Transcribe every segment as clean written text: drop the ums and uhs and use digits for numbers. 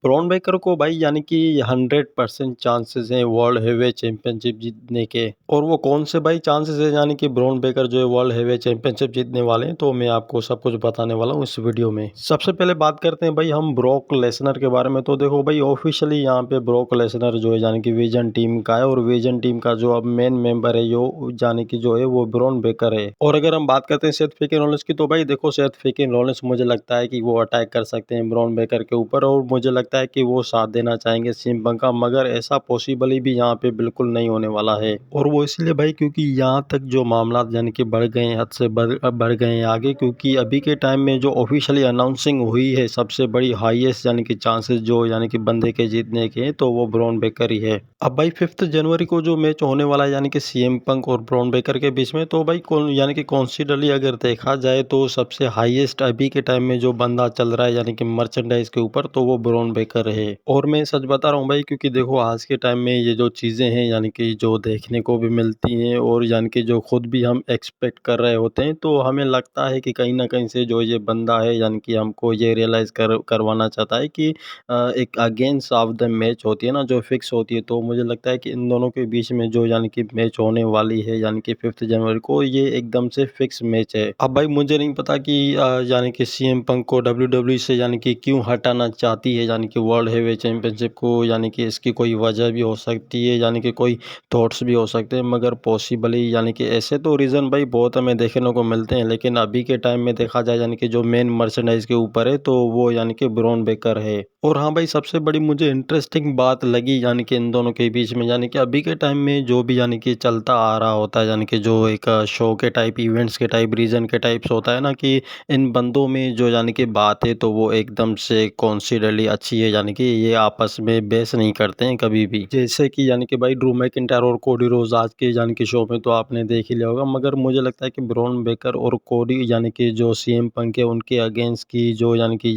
Bronze Baker को भाई यानी कि 100% चांसेस हैं वर्ल्ड हेवीवेट चैंपियनशिप जीतने के। और वो कौन से भाई चांसेस है यानी कि ब्रॉन बेकर जो है वर्ल्ड हेवीवेट चैंपियनशिप जीतने वाले हैं, तो मैं आपको सब कुछ बताने वाला हूँ इस वीडियो में। सबसे पहले बात करते हैं भाई हम ब्रॉक लेसनर के बारे में। तो देखो भाई ऑफिशियली यहाँ पे ब्रॉक लेसनर जो है यानी कि विजन टीम का है, और विजन टीम का जो अब मेन मेंबर है जो यानी कि जो है वो ब्रॉन बेकर है। और अगर हम बात करते हैं सेथ फ्रीकिन रॉलिंस की, तो भाई देखो सेथ फ्रीकिन रॉलिंस मुझे लगता है कि वो अटैक कर सकते हैं ब्रॉन बेकर के ऊपर, और मुझे लगता है कि वो साथ देना चाहेंगे सीएम पंक का, मगर ऐसा पॉसिबल भी यहाँ पे बिल्कुल नहीं होने वाला है। और वो इसलिए भाई क्योंकि यहाँ तक जो मामला यानी कि बढ़ गए हैं, हद से बढ़ गए हैं आगे, क्योंकि अभी के टाइम में जो ऑफिशियली अनाउंसिंग हुई है सबसे बड़ी हाईएस्ट यानी कि चांसेस जो यानी कि बंदे के जीतने के, तो वो ब्रॉन बेकर ही है। अब भाई 5 जनवरी को जो मैच होने वाला है यानी कि सीएम पंक और ब्रॉन बेकर के बीच में, तो भाई कौन यानी कि कॉन्सिडरली अगर देखा जाए तो सबसे हाईएस्ट अभी के टाइम में जो बंदा चल रहा है यानी कि मर्चेंडाइज के ऊपर, तो वो ब्रॉन बेकर है। और मैं सच बता रहा हूँ भाई, क्योंकि देखो आज के टाइम में ये जो चीज़ें हैं यानी कि जो देखने को भी मिलती हैं, और यानी कि जो खुद भी हम एक्सपेक्ट कर रहे होते हैं, तो हमें लगता है कि कहीं ना कहीं से जो ये बंदा है यानी कि हमको ये रियलाइज़ करवाना चाहता है कि एक अगेंस्ट ऑफ द मैच होती है ना जो फिक्स होती है, तो मुझे लगता है कि इन दोनों के बीच में जो यानी कि मैच होने वाली है यानी कि 5 जनवरी को, ये एकदम से फिक्स मैच है। अब भाई मुझे नहीं पता कि यानी कि सीएम पंक को डब्ल्यूडब्ल्यूई से यानी कि क्यों हटाना चाहती है यानी कि वर्ल्ड हेवीवेट चैंपियनशिप को, यानी कि इसकी कोई वजह भी हो सकती है यानी कि कोई थॉट्स भी हो सकते हैं, मगर पॉसिबली यानी कि ऐसे तो रीज़न भाई बहुत हमें देखने को मिलते हैं, लेकिन अभी के टाइम में देखा जाए यानी कि जो मेन मर्चेंडाइज के ऊपर है, तो वो यानी कि ब्रॉन बेकर है। और हाँ भाई सबसे बड़ी मुझे इंटरेस्टिंग बात लगी यानी कि इन दोनों के बीच में, यानी कि अभी के टाइम में जो भी यानी कि चलता आ रहा होता है यानी कि जो एक शो के टाइप, इवेंट्स के टाइप, रीजन के टाइप्स होता है ना, कि इन बंदों में जो यानी कि बात है तो वो एकदम से कॉन्सिडरली अच्छी है, यानी कि ये आपस में बहस नहीं करते हैं कभी भी। जैसे कि यानी कि भाई ड्रू मैकिंटायर और कोडी रोज आज के यानी कि शो में तो आपने देख ही लिया होगा, मगर मुझे लगता है कि ब्रॉन बेकर और कोडी यानी कि जो सीएम पंक है उनके अगेंस्ट की जो यानी कि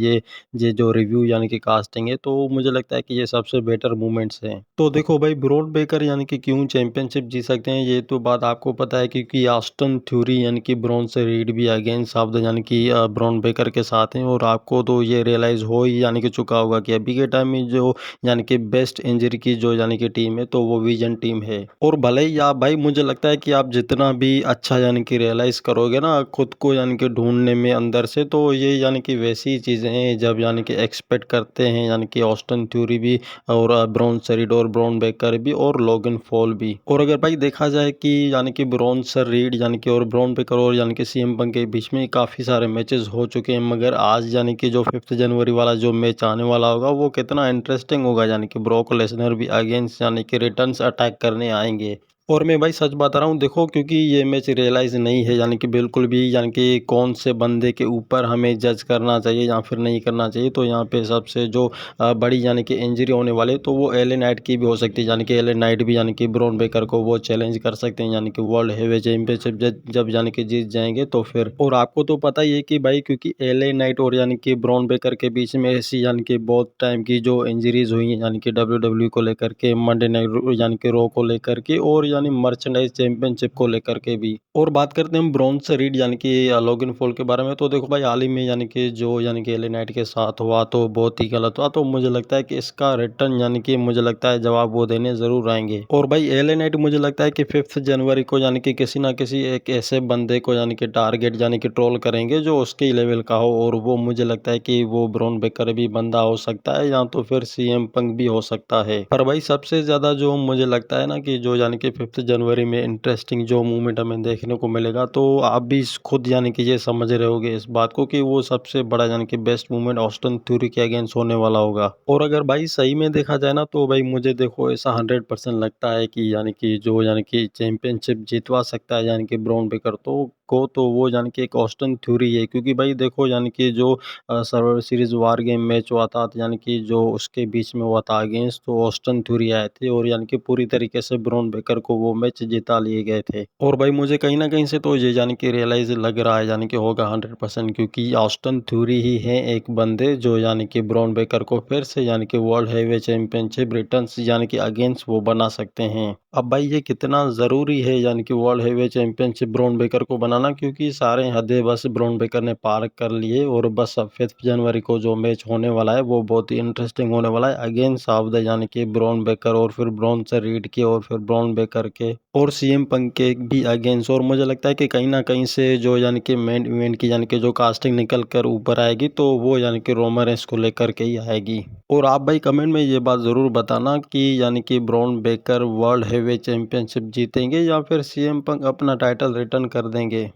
ये जो रिव्यू यानी कि कास्टिंग है, तो मुझे लगता है कि ये सबसे बेटर मूवमेंट्स हैं। तो देखो भाई ब्रॉन बेकर यानी कि क्यों चैंपियनशिप जीत सकते हैं, ये तो बात आपको पता है, क्योंकि ऑस्टिन थ्यूरी यानी कि ब्रॉन से रीड भी अगेंस्ट ऑफ द यानी कि ब्रॉन बेकर के साथ हैं। और आपको तो ये रियलाइज़ हो ही यानी कि चुका होगा कि अभी के टाइम में जो यानी कि बेस्ट इंजरी की जो यानी कि टीम है, तो वो विजन टीम है। और भले ही आप भाई मुझे लगता है कि आप जितना भी अच्छा यानी कि रियलाइज़ करोगे ना खुद को यानी कि ढूंढने में अंदर से, तो ये यानी कि वैसी चीज़ें हैं जब यानी कि एक्सपेक्ट करते हैं यानी कि ऑस्टिन थ्यूरी भी, और ब्रॉन सरीड और ब्रॉन बेकर भी, और लोगन फॉल भी। और अगर भाई देखा जाए कि यानी कि ब्रॉन सर रीड यानी कि और ब्रॉन बेकर और यानी कि सीएम पंक के बीच में काफ़ी सारे मैचेस हो चुके हैं, मगर आज यानी कि जो 5 जनवरी वाला जो मैच आने वाला होगा वो कितना इंटरेस्टिंग होगा, यानी कि ब्रॉक लेसनर भी अगेंस्ट यानी कि रिटर्न्स अटैक करने आएंगे। और मैं भाई सच बता रहा हूँ देखो, क्योंकि ये मैच रियलाइज़ नहीं है यानी कि बिल्कुल भी, यानी कि कौन से बंदे के ऊपर हमें जज करना चाहिए या फिर नहीं करना चाहिए, तो यहाँ पे सबसे जो बड़ी यानी कि इंजरी होने वाली है, तो वो एले नाइट की भी हो सकती है, यानी कि एले नाइट भी यानी कि ब्रॉन बेकर को वो चैलेंज कर सकते हैं यानी कि वर्ल्ड हेवीवेट चैंपियनशिप जब यानी कि जीत जाएंगे तो फिर। और आपको तो पता ही है कि भाई क्योंकि एले नाइट और यानी कि ब्रॉन बेकर के बीच में ऐसी यानी कि बहुत टाइम की जो इंजरीज हुई हैं यानी कि डब्ल्यू को लेकर के, मंडे नाइट यानी कि रो को लेकर के, और यानी मर्चेंडाइज चैंपियनशिप को लेकर के भी। और बात करते हैं हम ब्रॉन्ज रीड यानी कि लोगन फॉल के बारे में, तो देखो भाई हाल ही में यानी कि जो यानी कि एले नाइट के साथ हुआ तो बहुत ही गलत हुआ, तो मुझे लगता है कि इसका रिटर्न यानी कि मुझे लगता है जवाब वो देने जरूर आएंगे। और भाई एले नाइट मुझे लगता है कि 5 जनवरी को यानी कि किसी ना किसी एक ऐसे बंदे को यानी कि टारगेट यानी कि ट्रोल करेंगे जो उसके लेवल का हो, और वो मुझे लगता है कि वो ब्रॉन बेकर भी बंदा हो सकता है, या तो फिर सीएम पंक भी हो सकता है। पर भाई सबसे ज्यादा जो मुझे लगता है ना कि जो यानी कि 5 जनवरी में इंटरेस्टिंग जो मूवमेंट हमें देखने को मिलेगा, तो आप भी खुद यानी कि ये समझ रहे होगे इस बात को कि वो सबसे बड़ा यानी कि बेस्ट मूवमेंट ऑस्टिन थ्यूरी के अगेंस्ट होने वाला होगा। और अगर भाई सही में देखा जाए ना, तो भाई मुझे देखो ऐसा 100% लगता है कि यानी कि जो यानी कि चैंपियनशिप जितवा सकता है यानी कि ब्रॉन बेकर तो वो यानी कि एक ऑस्टिन थ्यूरी है, क्योंकि भाई देखो यानी कि जो survivor series war game match हुआ था, तो यानी कि जो उसके बीच में हुआ था अगेंस्ट, तो ऑस्टिन थ्यूरी आए थे और यानी कि पूरी तरीके से ब्रॉन बेकर को वो मैच जिता लिए गए थे। और भाई मुझे कहीं ना कहीं से तो ये यानी कि रियलाइज लग रहा है यानी कि होगा 100%, क्योंकि ऑस्टिन थ्यूरी ही है एक बंदे जो यानी कि ब्रॉन बेकर को फिर से यानी कि वर्ल्ड हेवीवेट चैंपियनशिप रिटर्न्स यानी कि अगेंस्ट वो बना सकते हैं। अब भाई ये कितना ज़रूरी है यानी कि world heavyweight championship Bron Baker को बनाना, बताना, क्योंकि सारे हदें बस ब्रॉन बेकर ने पार कर लिए और बस अब 5 जनवरी को जो मैच होने वाला है वो बहुत ही इंटरेस्टिंग होने वाला है। अगेंस्ट ऑफ द यानी कि ब्रॉन बेकर और फिर ब्रॉन्सन रीड के और फिर ब्रॉन बेकर के और सीएम पंक के भी अगेंस्ट। और मुझे लगता है कि कहीं ना कहीं से जो यानी कि मेन इवेंट की यानी कि जो कास्टिंग निकल कर ऊपर आएगी तो वो यानी कि रोमन रेंस को लेकर के ही आएगी। और आप भाई कमेंट में ये बात ज़रूर बताना कि यानी कि Bron Baker world heavy championship जीतेंगे या फिर सीएम पंक अपना टाइटल रिटर्न कर देंगे।